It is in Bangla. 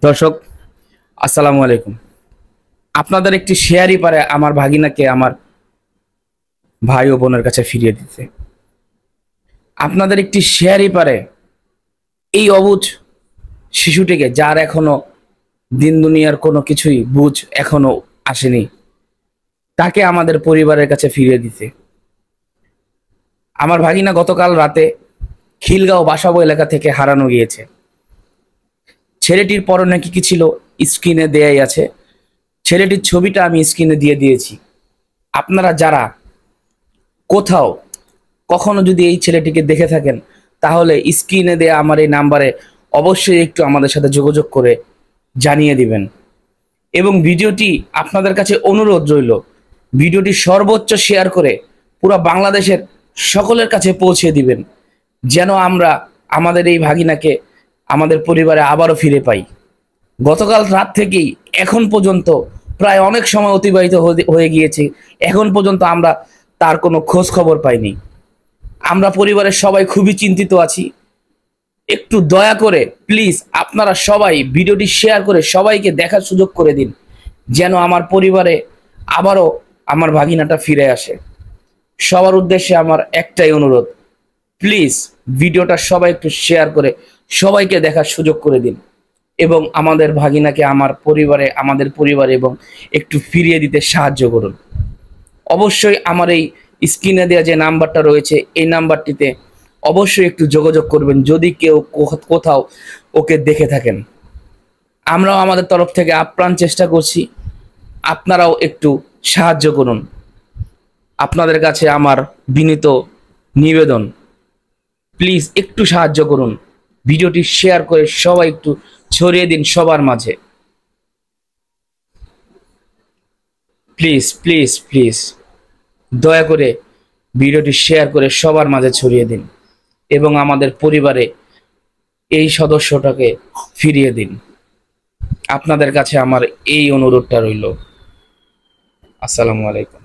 দর্শক, আসসালামু আলাইকুম। আপনাদের একটি শেয়ারই পারে আমার ভাগিনাকে আমার ভাই ও বোনের কাছে ফিরিয়ে দিতে। আপনাদের একটি শেয়ারই পারে এই অবুঝ শিশুটিকে, যার এখনো দিন দুনিয়ার কোনো কিছুই বুঝ এখনো আসেনি, তাকে আমাদের পরিবারের কাছে ফিরিয়ে দিতে। আমার ভাগিনা গতকাল রাতে খিলগাঁও বাসাবো এলাকা থেকে হারানো গিয়েছে। ছেলেটির পরনে কি ছিল স্ক্রিনে দেয়াই আছে। ছেলেটির ছবিটা আমি স্ক্রিনে দিয়ে দিয়েছি। আপনারা যারা কোথাও কখনো যদি এই ছেলেটিকে দেখে থাকেন, তাহলে স্ক্রিনে দেয়া আমার এই নাম্বারে অবশ্যই একটু আমাদের সাথে যোগাযোগ করে জানিয়ে দিবেন। এবং ভিডিওটি আপনাদের কাছে অনুরোধ রইল, ভিডিওটি সর্বোচ্চ শেয়ার করে পুরো বাংলাদেশের সকলের কাছে পৌঁছে দিবেন, যেন আমরা আমাদের এই ভাগিনাকে আমাদের পরিবারে আবারও ফিরে পাই। গতকাল রাত থেকেই এখন পর্যন্ত প্রায় অনেক সময় অতিবাহিত হয়ে গিয়েছে, এখন পর্যন্ত আমরা তার কোনো খোঁজ খবর পাইনি। আমরা পরিবারের সবাই খুবই চিন্তিত আছি। একটু দয়া করে প্লিজ আপনারা সবাই ভিডিওটি শেয়ার করে সবাইকে দেখার সুযোগ করে দিন, যেন আমার পরিবারে আবারও আমার ভাগিনাটা ফিরে আসে। সবার উদ্দেশ্যে আমার একটাই অনুরোধ, প্লিজ ভিডিওটা সবাই একটু শেয়ার করে সবাইকে দেখার সুযোগ করে দিন এবং আমাদের ভাগিনাকে আমাদের পরিবারে এবং একটু ফিরিয়ে দিতে সাহায্য করুন। অবশ্যই আমার এই স্ক্রিনে দেওয়া যে নাম্বারটা রয়েছে, এই নাম্বারটিতে অবশ্যই একটু যোগাযোগ করবেন যদি কেউ কোথাও ওকে দেখে থাকেন। আমরাও আমাদের তরফ থেকে আপ্রাণ চেষ্টা করছি, আপনারাও একটু সাহায্য করুন। আপনাদের কাছে আমার বিনীত নিবেদন, প্লিজ একটু সাহায্য করুন। ভিডিওটি শেয়ার করে সবাই একটু ছড়িয়ে দিন সবার মাঝে। প্লিজ প্লিজ প্লিজ দয়া করে ভিডিওটি শেয়ার করে সবার মাঝে ছড়িয়ে দিন এবং আমাদের পরিবারে এই সদস্যটাকে ফিরিয়ে দিন। আপনাদের কাছে আমার এই অনুরোধটা রইল। আসসালামু আলাইকুম।